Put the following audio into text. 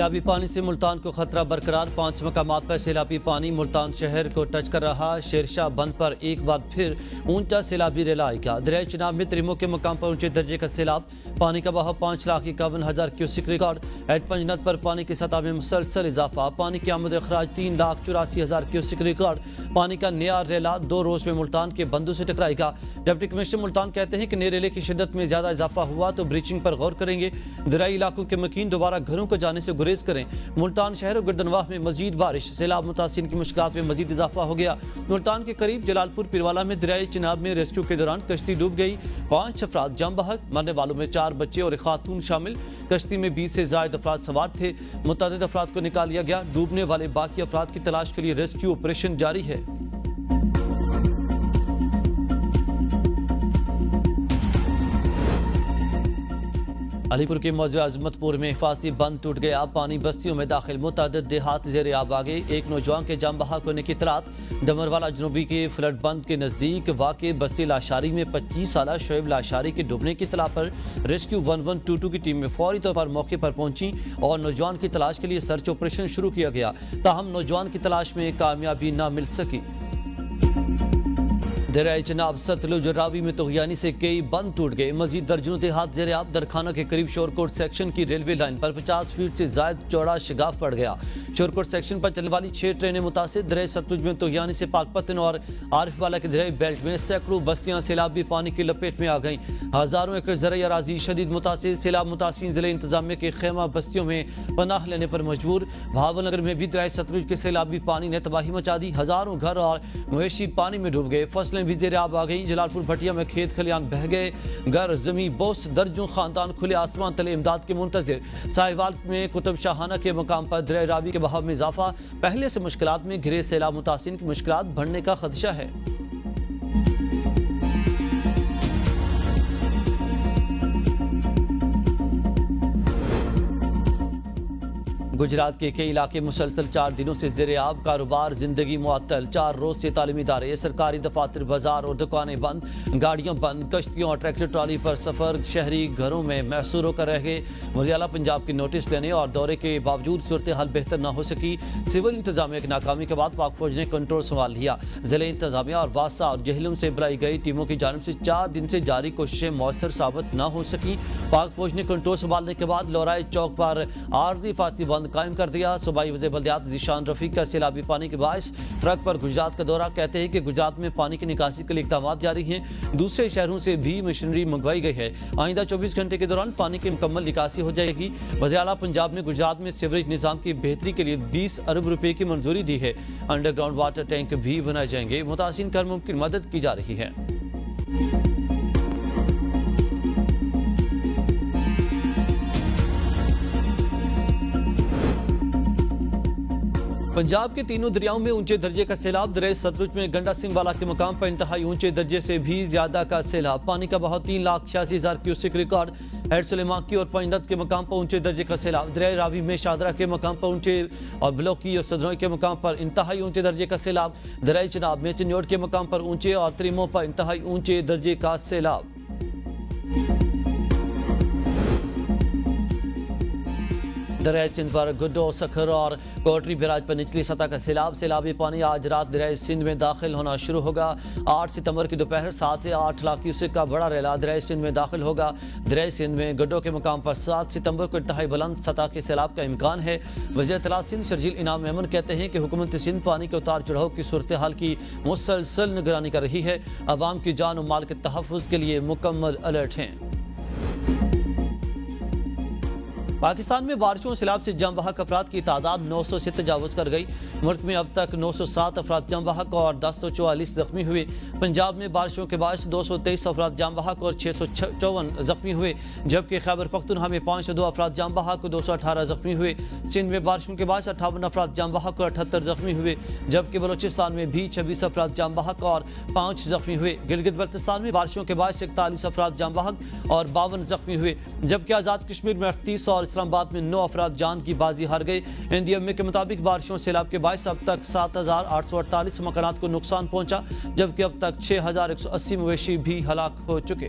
سیلابی پانی سے ملتان کو خطرہ برقرار، 5 مقامات پر سیلابی پانی ملتان شہر کو ٹچ کر رہا۔ شیرشاہ بند پر ایک بار پھر اونچا سیلابی ریلا آئے گا۔ دریائے چناب میں تریمو کے مقام پر اونچے درجے کا سیلاب، پانی کا بہاؤ 5,51,000 کیوسک ریکارڈ۔ ایٹ پنجنت پر پانی کی سطح میں مسلسل اضافہ، پانی کی آمد و اخراج 3,84,000 کیوسک ریکارڈ۔ پانی کا نیا ریلا 2 روز میں ملتان کے بندوں سے ٹکرائے گا۔ ڈپٹی کمشنر ملتان کہتے ہیں کہ نئے ریلے کی شدت میں زیادہ اضافہ ہوا تو بریچنگ پر غور کریں گے۔ دریا علاقوں کے مکین دوبارہ گھروں کو جانے سے گریز کریں۔ ملتان شہر و گردنواہ میں مزید بارش، سیلاب متاثرین کی مشکلات میں مزید اضافہ ہو گیا۔ ملتان کے قریب جلال پور پیروالا میں دریائے چناب میں ریسکیو کے دوران کشتی ڈوب گئی، 5 افراد جاں بحق، مرنے والوں میں 4 بچے اور ایک خاتون شامل۔ کشتی میں 20 سے زائد افراد سوار تھے، متعدد افراد کو نکال لیا گیا۔ ڈوبنے والے باقی افراد کی تلاش کے لیے ریسکیو آپریشن جاری ہے۔ علی پور کے موضوع عظمت پور میں حفاظتی بند ٹوٹ گیا، پانی بستیوں میں داخل، متعدد دیہات زیر آب آ گئے۔ ایک نوجوان کے جاں بحق ہونے کی اطلاعات۔ ڈمروالا جنوبی کے فلڈ بند کے نزدیک واقع بستی لاشاری میں 25 سالہ شعیب لاشاری کے ڈوبنے کی اطلاع پر ریسکیو 1122 کی ٹیم میں فوری طور پر موقع پر پہنچی اور نوجوان کی تلاش کے لیے سرچ آپریشن شروع کیا گیا، تاہم نوجوان کی تلاش میں کامیابی نہ مل سکی۔ دریائے چناب ستلج راوی میں طغیانی سے کئی بند ٹوٹ گئے، مزید درجنوں دیہات زیر آب۔ درخانہ کے قریب شورکوٹ سیکشن کی ریلوے لائن پر 50 فیٹ سے زائد چوڑا شگاف پڑ گیا۔ شورکوٹ سیکشن پر چلنے والی 6 ٹرینیں متاثر۔ دریائے ستلج میں طغیانی سے پاک پتن اور عارف والا کے دریائی بیلٹ میں سینکڑوں بستیاں سیلابی پانی کی لپیٹ میں آ گئیں۔ ہزاروں ایکڑ زرعی اراضی شدید متاثر، سیلاب متاثرین ضلع انتظامیہ کے خیمہ بستیوں میں پناہ لینے پر مجبور۔ بھاول نگر میں بھی دریائے ستلج کے سیلابی پانی نے تباہی مچا دی، ہزاروں گھر اور مویشی پانی میں ڈوب گئے، فصلیں بھی زیر آب آ گئیں۔ جلال پور بھٹیا میں کھیت کھلیان بہہ گئے، گھر زمین بوس، درجنوں خاندان کھلے آسمان تلے امداد کے منتظر۔ ساہیوال میں کتب شاہانہ کے مقام پر دریائے راوی کے بہاؤ میں اضافہ، پہلے سے مشکلات میں گھرے سیلاب متاثرین کی مشکلات بڑھنے کا خدشہ ہے۔ گجرات کے کئی علاقے مسلسل 4 دنوں سے زیر آب، کاروبار زندگی معطل، 4 روز سے تعلیمی ادارے، سرکاری دفاتر، بازار اور دکانیں بند، گاڑیاں بند، کشتیوں اور ٹریکٹر ٹرالی پر سفر، شہری گھروں میں محصور ہو کر رہ گئے۔ وزیر اعلیٰ پنجاب کے نوٹس لینے اور دورے کے باوجود صورتحال بہتر نہ ہو سکی۔ سول انتظامیہ کی ناکامی کے بعد پاک فوج نے کنٹرول سنبھال لیا۔ ضلع انتظامیہ اور واسا اور جہلم سے بلائی گئی ٹیموں کی جانب سے 4 دن سے جاری کوششیں مؤثر ثابت نہ ہو سکیں۔ پاک فوج نے کنٹرول سنبھالنے کے بعد لورائے چوک پر عارضی فاصلی بند قائم کر دیا۔ صوبائی وزیر بلدیات ذیشان رفیق کا سیلابی پانی کے باعث ٹرک پر گجرات کا دورہ، کہتے ہیں کہ گجرات میں پانی کی نکاسی کے لیے اقدامات جاری ہیں، دوسرے شہروں سے بھی مشینری منگوائی گئی ہے، آئندہ 24 گھنٹے کے دوران پانی کی مکمل نکاسی ہو جائے گی۔ وزیر اعلیٰ پنجاب نے گجرات میں سیوریج نظام کی بہتری کے لیے 20 ارب روپے کی منظوری دی ہے، انڈر گراؤنڈ واٹر ٹینک بھی بنائے جائیں گے، متاثرین کا ممکن مدد کی جا رہی ہے۔ پنجاب کے تینوں دریاؤں میں اونچے درجے کا سیلاب، دریائے ستلج میں گنڈا سنگھ والا کے مقام پر انتہائی اونچے درجے سے بھی زیادہ کا سیلاب، پانی کا بہاؤ 3,86,000 کیوسک ریکارڈ۔ ہیڈ سلیمان کی اور پنجنت کے مقام پر اونچے درجے کا سیلاب، دریائے راوی میں شادرہ کے مقام پر اونچے اور بلوکی اور سدنوئی کے مقام پر انتہائی اونچے درجے کا سیلاب، دریائے چناب میں چنیوٹ کے مقام پر اونچے اور تریمو پر انتہائی اونچے درجے کا سیلاب۔ دریائے سندھ پر گڈو، سکھر اور کوٹری بیراج پر نچلی سطح کا سیلاب، سیلابی پانی آج رات دریائے سندھ میں داخل ہونا شروع ہوگا۔ 8 ستمبر کی دوپہر 7 سے 8 لاکھ کیوسک کا بڑا ریلا دریائے سندھ میں داخل ہوگا۔ دریائے سندھ میں گڈو کے مقام پر 7 ستمبر کو انتہائی بلند سطح کے سیلاب کا امکان ہے۔ وزیر اطلاعات سندھ شرجیل انعام میمن کہتے ہیں کہ حکومت سندھ پانی کے اتار چڑھاؤ کی صورتحال کی مسلسل نگرانی کر رہی ہے، عوام کی جان و مال کے تحفظ کے لیے مکمل الرٹ ہیں۔ پاکستان میں بارشوں اور سیلاب سے جاں بحق افراد کی تعداد 900 سے تجاوز کر گئی۔ ملک میں اب تک 907 افراد جاں بحق اور 1044 زخمی ہوئے۔ پنجاب میں بارشوں کے باعث 223 افراد جاں بحق اور 654 زخمی ہوئے، جبکہ خیبر پختونخوا میں 502 افراد جاں بحق اور 218 زخمی ہوئے۔ سندھ میں بارشوں کے باعث 58 افراد جاں بحق اور 78 زخمی ہوئے، جبکہ بلوچستان میں بھی 26 افراد جاں بحق اور 5 زخمی ہوئے۔ گلگت بلتستان میں بارشوں کے باعث 41 افراد جاں بحق اور 52 زخمی ہوئے، جبکہ آزاد کشمیر میں 38 اور اسلام آباد میں 9 افراد جان کی بازی ہار گئے۔ NDMA کے مطابق بارشوں سیلاب کے باعث اب تک 7,848 مکانات کو نقصان پہنچا، جبکہ اب تک 6,180 مویشی بھی ہلاک ہو چکے۔